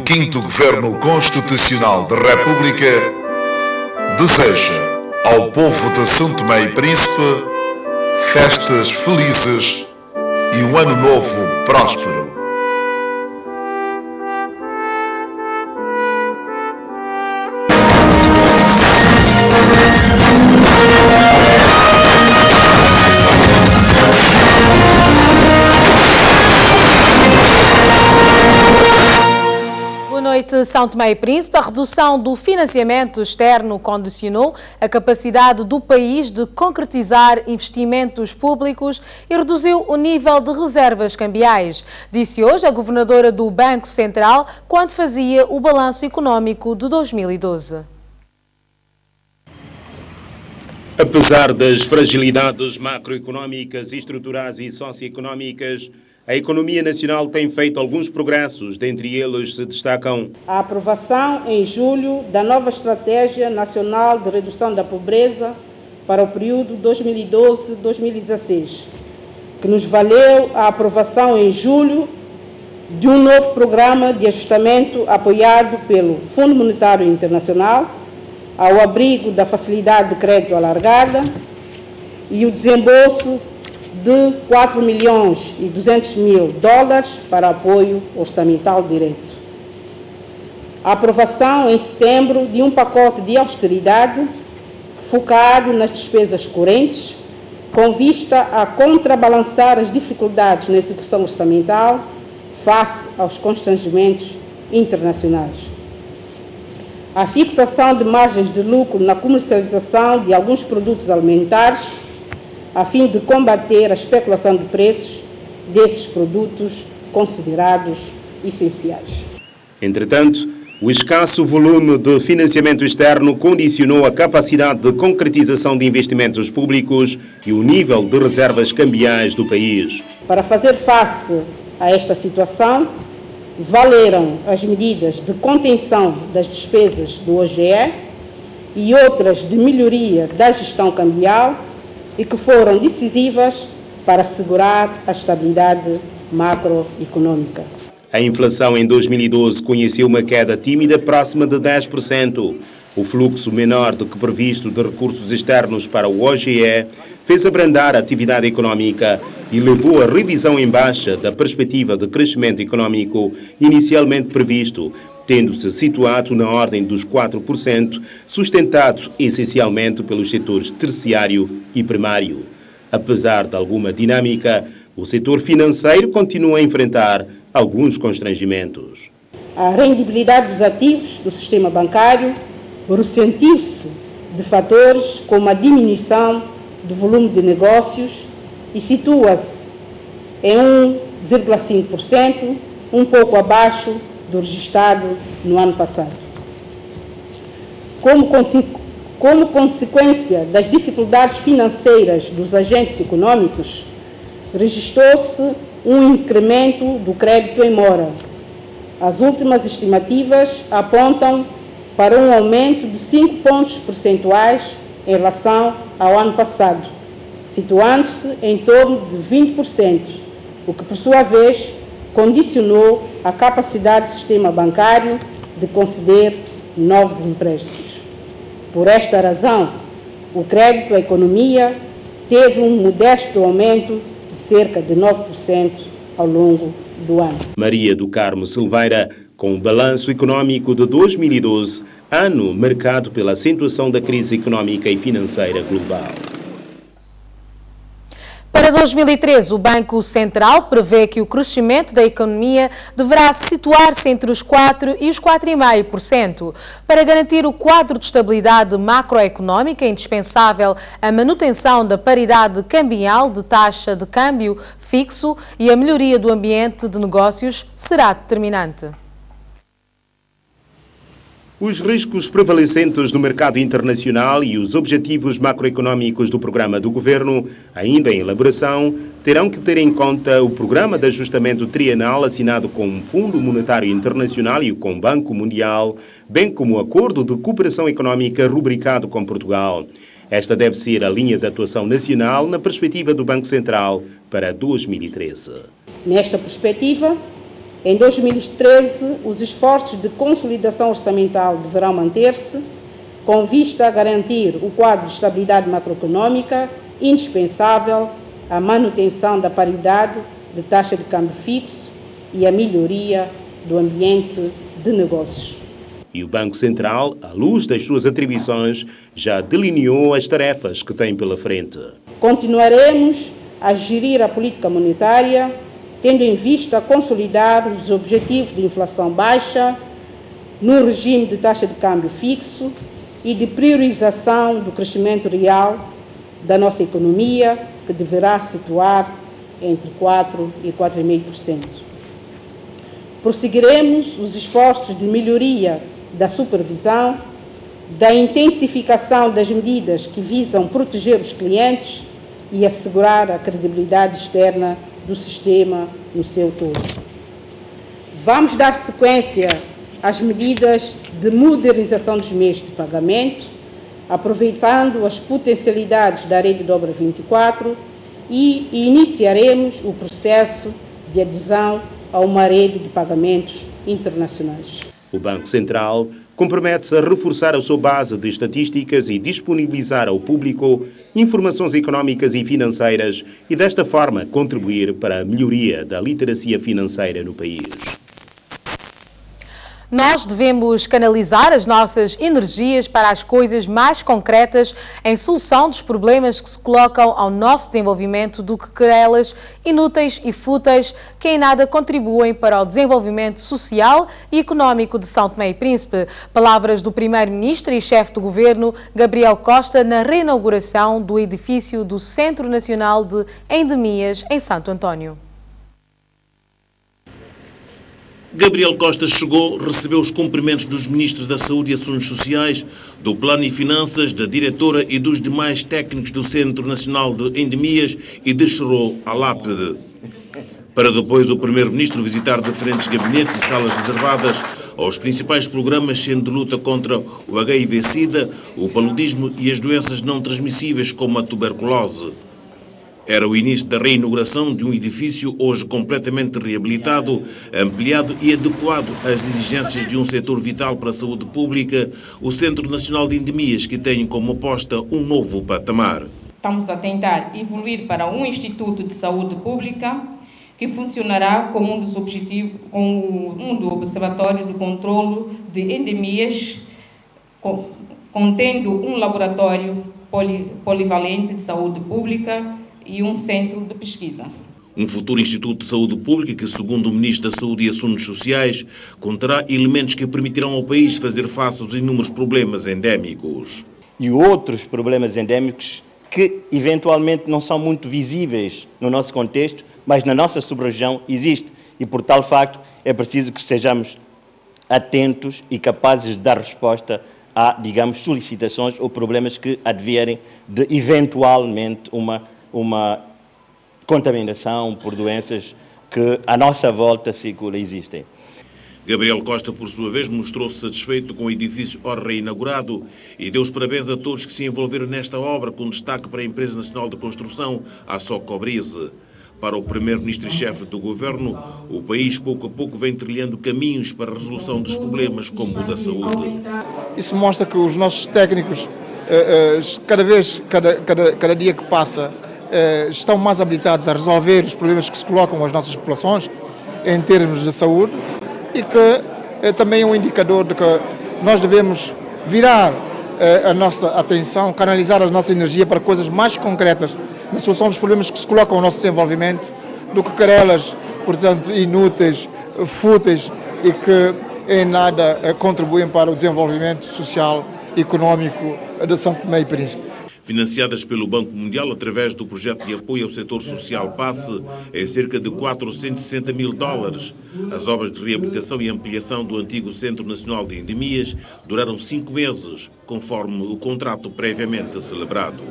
15º Governo Constitucional da República deseja ao povo de São Tomé e Príncipe festas felizes e um ano novo próspero. São Tomé e Príncipe, a redução do financiamento externo condicionou a capacidade do país de concretizar investimentos públicos e reduziu o nível de reservas cambiais, disse hoje a governadora do Banco Central quando fazia o balanço económico de 2012. Apesar das fragilidades macroeconómicas, estruturais e socioeconómicas, a economia nacional tem feito alguns progressos, dentre eles se destacam a aprovação em julho da nova Estratégia Nacional de Redução da Pobreza para o período 2012-2016, que nos valeu a aprovação em julho de um novo programa de ajustamento apoiado pelo Fundo Monetário Internacional, ao abrigo da Facilidade de Crédito Alargada e o desembolso de 4.200.000 dólares para apoio orçamental direto. A aprovação em setembro de um pacote de austeridade focado nas despesas correntes, com vista a contrabalançar as dificuldades na execução orçamental face aos constrangimentos internacionais. A fixação de margens de lucro na comercialização de alguns produtos alimentares, a fim de combater a especulação de preços desses produtos considerados essenciais. Entretanto, o escasso volume de financiamento externo condicionou a capacidade de concretização de investimentos públicos e o nível de reservas cambiais do país. Para fazer face a esta situação, valeram as medidas de contenção das despesas do OGE e outras de melhoria da gestão cambial, e que foram decisivas para assegurar a estabilidade macroeconômica. A inflação em 2012 conheceu uma queda tímida próxima de 10%. O fluxo menor do que previsto de recursos externos para o OGE fez abrandar a atividade económica e levou à revisão em baixa da perspectiva de crescimento económico inicialmente previsto, tendo-se situado na ordem dos 4%, sustentado essencialmente pelos setores terciário e primário. Apesar de alguma dinâmica, o setor financeiro continua a enfrentar alguns constrangimentos. A rendibilidade dos ativos do sistema bancário ressentiu-se de fatores como a diminuição do volume de negócios e situa-se em 1,5%, um pouco abaixo do registrado no ano passado. Como consequência das dificuldades financeiras dos agentes econômicos, registrou-se um incremento do crédito em mora. As últimas estimativas apontam para um aumento de 5 pontos percentuais em relação ao ano passado, situando-se em torno de 20%, o que, por sua vez, condicionou a capacidade do sistema bancário de conceder novos empréstimos. Por esta razão, o crédito à economia teve um modesto aumento de cerca de 9% ao longo do ano. Maria do Carmo Silveira, com o balanço económico de 2012, ano marcado pela acentuação da crise económica e financeira global. Para 2013, o Banco Central prevê que o crescimento da economia deverá situar-se entre os 4% e os 4,5%. Para garantir o quadro de estabilidade macroeconómica, é indispensável a manutenção da paridade cambial de taxa de câmbio fixo e a melhoria do ambiente de negócios será determinante. Os riscos prevalecentes no mercado internacional e os objetivos macroeconómicos do programa do Governo, ainda em elaboração, terão que ter em conta o programa de ajustamento trienal assinado com o Fundo Monetário Internacional e com o Banco Mundial, bem como o Acordo de Cooperação Económica rubricado com Portugal. Esta deve ser a linha de atuação nacional na perspectiva do Banco Central para 2013. Nesta perspectiva, Em 2013, os esforços de consolidação orçamental deverão manter-se, com vista a garantir o quadro de estabilidade macroeconômica indispensável à manutenção da paridade de taxa de câmbio fixo e a melhoria do ambiente de negócios. E o Banco Central, à luz das suas atribuições, já delineou as tarefas que tem pela frente. Continuaremos a gerir a política monetária, tendo em vista consolidar os objetivos de inflação baixa, no regime de taxa de câmbio fixo e de priorização do crescimento real da nossa economia, que deverá situar entre 4% e 4,5%. Prosseguiremos os esforços de melhoria da supervisão, da intensificação das medidas que visam proteger os clientes e assegurar a credibilidade externa do sistema no seu todo. Vamos dar sequência às medidas de modernização dos meios de pagamento, aproveitando as potencialidades da Rede Dobra 24 e iniciaremos o processo de adesão a uma rede de pagamentos internacionais. O Banco Central compromete-se a reforçar a sua base de estatísticas e disponibilizar ao público informações económicas e financeiras e, desta forma, contribuir para a melhoria da literacia financeira no país. Nós devemos canalizar as nossas energias para as coisas mais concretas em solução dos problemas que se colocam ao nosso desenvolvimento do que querelas inúteis e fúteis que em nada contribuem para o desenvolvimento social e económico de São Tomé e Príncipe. Palavras do Primeiro-Ministro e chefe do Governo, Gabriel Costa, na reinauguração do edifício do Centro Nacional de Endemias em Santo António. Gabriel Costa chegou, recebeu os cumprimentos dos Ministros da Saúde e Assuntos Sociais, do Plano e Finanças, da diretora e dos demais técnicos do Centro Nacional de Endemias e descerrou a lápide. Para depois o Primeiro-Ministro visitar diferentes gabinetes e salas reservadas aos principais programas, sendo de luta contra o HIV-Sida, o paludismo e as doenças não transmissíveis como a tuberculose. Era o início da reinauguração de um edifício hoje completamente reabilitado, ampliado e adequado às exigências de um setor vital para a saúde pública, o Centro Nacional de Endemias, que tem como aposta um novo patamar. Estamos a tentar evoluir para um Instituto de Saúde Pública que funcionará como um dos objetivos, como um do Observatório do Controlo de Endemias, contendo um laboratório polivalente de saúde pública e um centro de pesquisa. Um futuro Instituto de Saúde Pública que, segundo o Ministro da Saúde e Assuntos Sociais, conterá elementos que permitirão ao país fazer face aos inúmeros problemas endémicos. E outros problemas endémicos que, eventualmente, não são muito visíveis no nosso contexto, mas na nossa sub-região existe. E, por tal facto, é preciso que estejamos atentos e capazes de dar resposta a, digamos, solicitações ou problemas que advierem de, eventualmente, uma contaminação por doenças que à nossa volta circula existem. Gabriel Costa, por sua vez, mostrou-se satisfeito com o edifício reinaugurado e deu os parabéns a todos que se envolveram nesta obra, com destaque para a Empresa Nacional de Construção, a Socobrize. Para o Primeiro-Ministro e chefe do Governo, o país pouco a pouco vem trilhando caminhos para a resolução dos problemas como o da saúde. Isso mostra que os nossos técnicos, cada dia que passa, estão mais habilitados a resolver os problemas que se colocam às nossas populações em termos de saúde e que também é um indicador de que nós devemos virar a nossa atenção, canalizar a nossa energia para coisas mais concretas na solução dos problemas que se colocam ao nosso desenvolvimento do que querelas, portanto, inúteis, fúteis e que em nada contribuem para o desenvolvimento social e económico de São Tomé e Príncipe. Financiadas pelo Banco Mundial através do projeto de apoio ao setor social PASSE, em cerca de 460 mil dólares. As obras de reabilitação e ampliação do antigo Centro Nacional de Endemias duraram 5 meses, conforme o contrato previamente celebrado.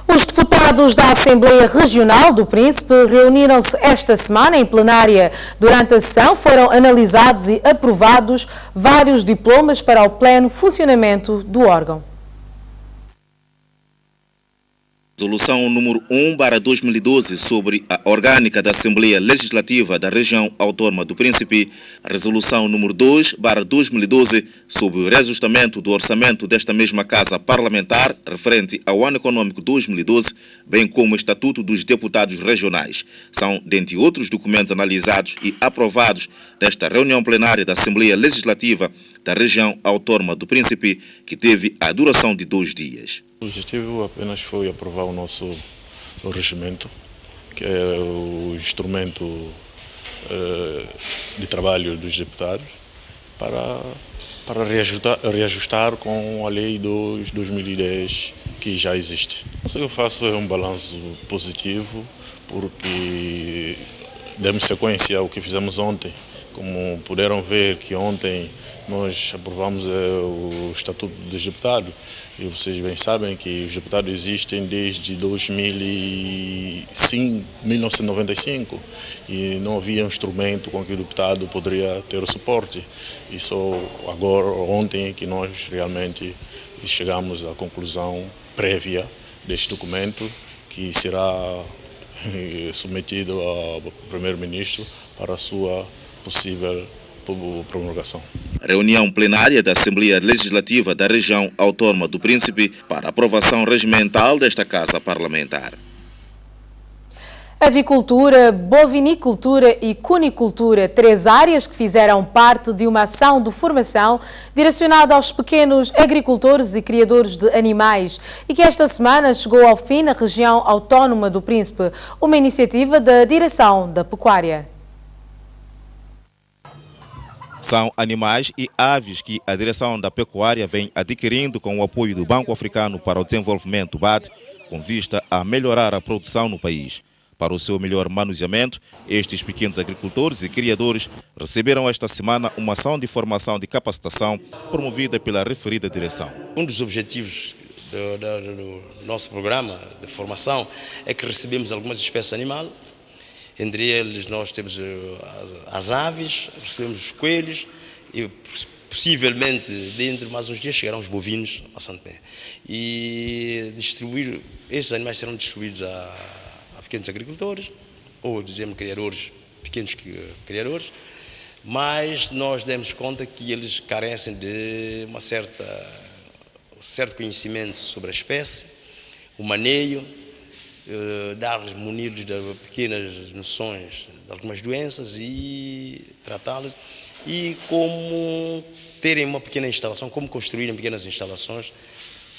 Os deputados da Assembleia Regional do Príncipe reuniram-se esta semana em plenária. Durante a sessão foram analisados e aprovados vários diplomas para o pleno funcionamento do órgão. Resolução número 1/2012 sobre a orgânica da Assembleia Legislativa da Região Autónoma do Príncipe, a Resolução número 2/2012 sobre o reajustamento do orçamento desta mesma Casa Parlamentar referente ao ano econômico 2012, bem como o Estatuto dos Deputados Regionais. São, dentre outros documentos analisados e aprovados desta reunião plenária da Assembleia Legislativa da Região Autónoma do Príncipe, que teve a duração de 2 dias. O objetivo apenas foi aprovar o nosso regimento, que é o instrumento de trabalho dos deputados, para reajustar com a Lei 2010 que já existe. O que eu faço é um balanço positivo, porque demos sequência ao que fizemos ontem. Como puderam ver que ontem nós aprovamos o Estatuto dos Deputados, e vocês bem sabem que os deputados existem desde 1995 e não havia um instrumento com que o deputado poderia ter o suporte. E só agora, ontem, que nós realmente chegamos à conclusão prévia deste documento, que será submetido ao Primeiro-Ministro para a sua possível promulgação. Reunião plenária da Assembleia Legislativa da Região Autónoma do Príncipe para aprovação regimental desta Casa Parlamentar. Avicultura, bovinicultura e cunicultura, 3 áreas que fizeram parte de uma ação de formação direcionada aos pequenos agricultores e criadores de animais e que esta semana chegou ao fim na Região Autónoma do Príncipe, uma iniciativa da Direção da Pecuária. São animais e aves que a Direção da Pecuária vem adquirindo com o apoio do Banco Africano para o Desenvolvimento, BAD, com vista a melhorar a produção no país. Para o seu melhor manuseamento, estes pequenos agricultores e criadores receberam esta semana uma ação de formação de capacitação promovida pela referida direção. Um dos objetivos do nosso programa de formação é que recebemos algumas espécies animais. Entre eles nós temos as aves, recebemos os coelhos e possivelmente dentro de mais uns dias chegarão os bovinos a Santo Tomé. E estes animais serão distribuídos a pequenos agricultores, ou dizemos criadores, pequenos criadores, mas nós demos conta que eles carecem de um certo conhecimento sobre a espécie, o manejo, dar-lhes, munir-lhes de pequenas noções de algumas doenças e tratá-las, e como terem uma pequena instalação, como construírem pequenas instalações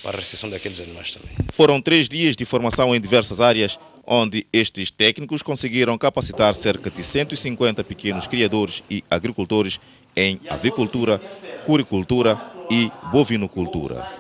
para a recepção daqueles animais também. Foram 3 dias de formação em diversas áreas, onde estes técnicos conseguiram capacitar cerca de 150 pequenos criadores e agricultores em avicultura, curicultura e bovinocultura.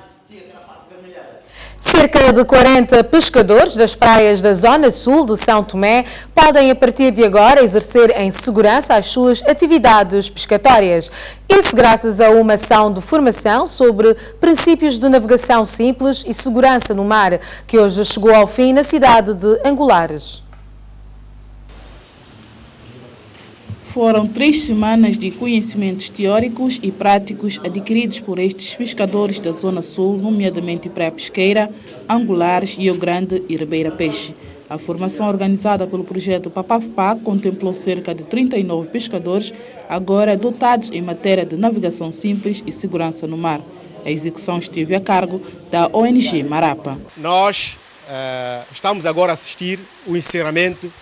Cerca de 40 pescadores das praias da Zona Sul de São Tomé podem, a partir de agora, exercer em segurança as suas atividades pescatórias. Isso graças a uma ação de formação sobre princípios de navegação simples e segurança no mar, que hoje chegou ao fim na cidade de Angulares. Foram 3 semanas de conhecimentos teóricos e práticos adquiridos por estes pescadores da Zona Sul, nomeadamente Praia Pesqueira, Angulares, Rio Grande e Ribeira Peixe. A formação organizada pelo projeto Papafá contemplou cerca de 39 pescadores, agora dotados em matéria de navegação simples e segurança no mar. A execução esteve a cargo da ONG Marapa. Nós estamos agora a assistir o encerramento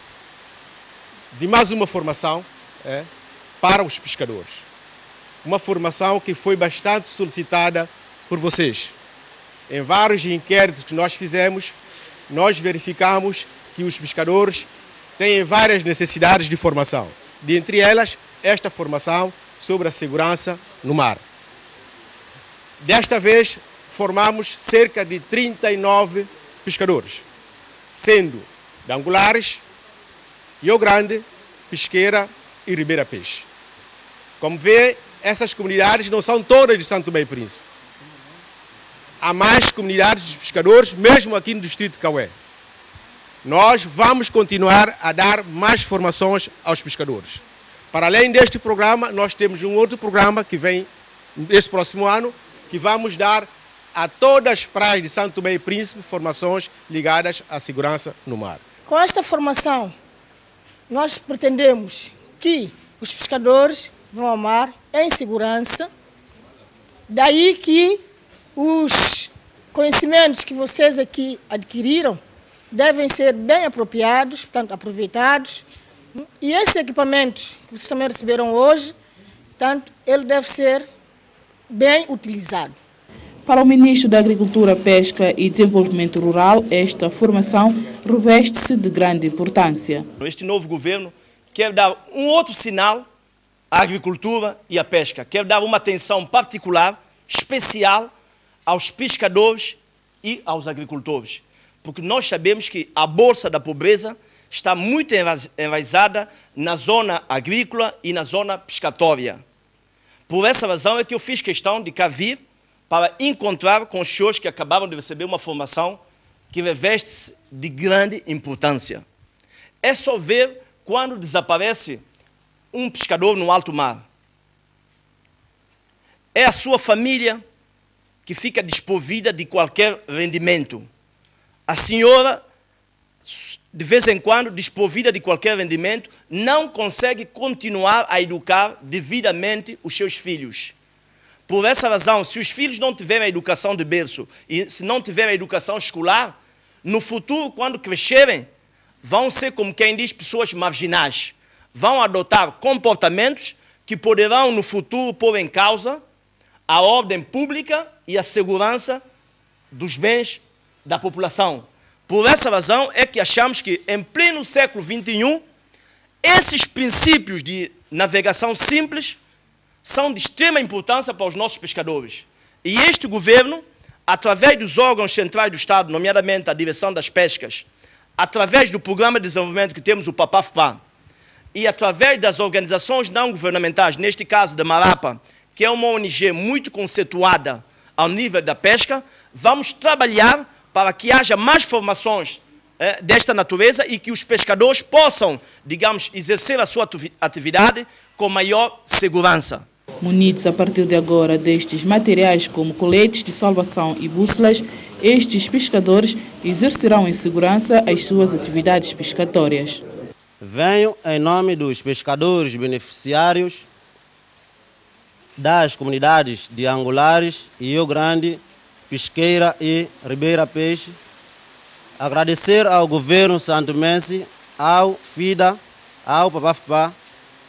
de mais uma formação para os pescadores. Uma formação que foi bastante solicitada por vocês. Em vários inquéritos que nós fizemos, nós verificamos que os pescadores têm várias necessidades de formação. Dentre elas, esta formação sobre a segurança no mar. Desta vez, formamos cerca de 39 pescadores, sendo de Angulares, Rio Grande, Pesqueira e Ribeira Peixe. Como vê, essas comunidades não são todas de Santo Tomé e Príncipe. Há mais comunidades de pescadores, mesmo aqui no distrito de Cauê. Nós vamos continuar a dar mais formações aos pescadores. Para além deste programa, nós temos um outro programa que vem este próximo ano, que vamos dar a todas as praias de Santo Tomé e Príncipe formações ligadas à segurança no mar. Com esta formação, nós pretendemos que os pescadores vão ao mar em segurança, daí que os conhecimentos que vocês aqui adquiriram devem ser bem apropriados, portanto, aproveitados, e esses equipamentos que vocês também receberam hoje, portanto, ele deve ser bem utilizado. Para o Ministro da Agricultura, Pesca e Desenvolvimento Rural, esta formação reveste-se de grande importância. Este novo governo quer dar um outro sinal à agricultura e à pesca, quer dar uma atenção particular, especial, aos pescadores e aos agricultores. Porque nós sabemos que a bolsa da pobreza está muito enraizada na zona agrícola e na zona pescatória. Por essa razão é que eu fiz questão de cá vir para encontrar com os senhores que acabaram de receber uma formação que reveste-se de grande importância. É só ver quando desaparece um pescador no alto mar. É a sua família que fica desprovida de qualquer rendimento. A senhora, de vez em quando, desprovida de qualquer rendimento, não consegue continuar a educar devidamente os seus filhos. Por essa razão, se os filhos não tiverem a educação de berço e se não tiverem a educação escolar, no futuro, quando crescerem, vão ser, como quem diz, pessoas marginais. Vão adotar comportamentos que poderão, no futuro, pôr em causa a ordem pública e a segurança dos bens da população. Por essa razão é que achamos que, em pleno século XXI, esses princípios de navegação simples são de extrema importância para os nossos pescadores. E este governo, através dos órgãos centrais do Estado, nomeadamente a Direção das Pescas, através do programa de desenvolvimento que temos, o PAPAFPA, e através das organizações não governamentais, neste caso da Marapa, que é uma ONG muito conceituada ao nível da pesca, vamos trabalhar para que haja mais formações desta natureza e que os pescadores possam, digamos, exercer a sua atividade com maior segurança. Munidos a partir de agora destes materiais como coletes de salvação e bússolas, estes pescadores exercerão em segurança as suas atividades pescatórias. Venho em nome dos pescadores beneficiários das comunidades de Angulares, Rio Grande, Pesqueira e Ribeira Peixe, agradecer ao governo santomense, ao FIDA, ao PAPAFPA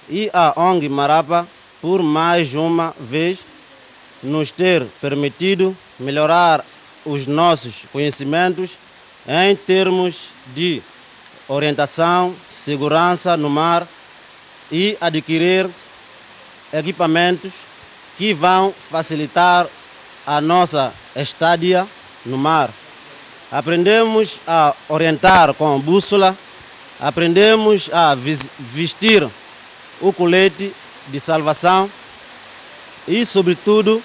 e à ONG Marapa por mais uma vez nos ter permitido melhorar os nossos conhecimentos em termos de orientação, segurança no mar e adquirir equipamentos que vão facilitar a nossa estadia no mar. Aprendemos a orientar com bússola, aprendemos a vestir o colete de salvação e, sobretudo,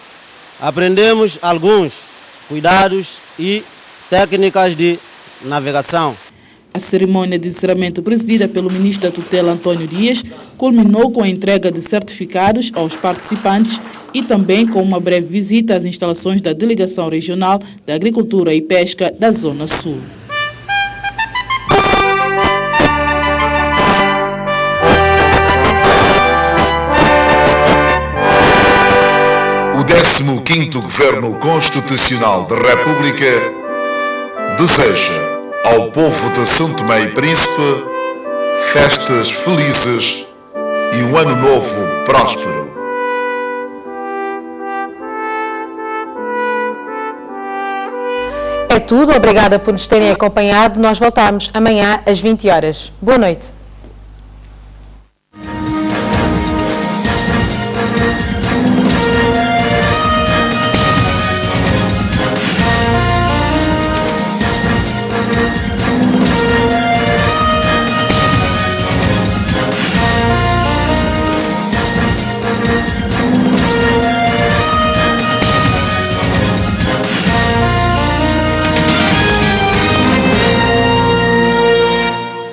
aprendemos alguns cuidados e técnicas de navegação. A cerimônia de encerramento presidida pelo ministro da Tutela, Antônio Dias, culminou com a entrega de certificados aos participantes e também com uma breve visita às instalações da Delegação Regional da Agricultura e Pesca da Zona Sul. O 15º Governo Constitucional da República deseja ao povo de São Tomé e Príncipe festas felizes e um ano novo próspero. É tudo, obrigada por nos terem acompanhado. Nós voltamos amanhã às 20 horas. Boa noite.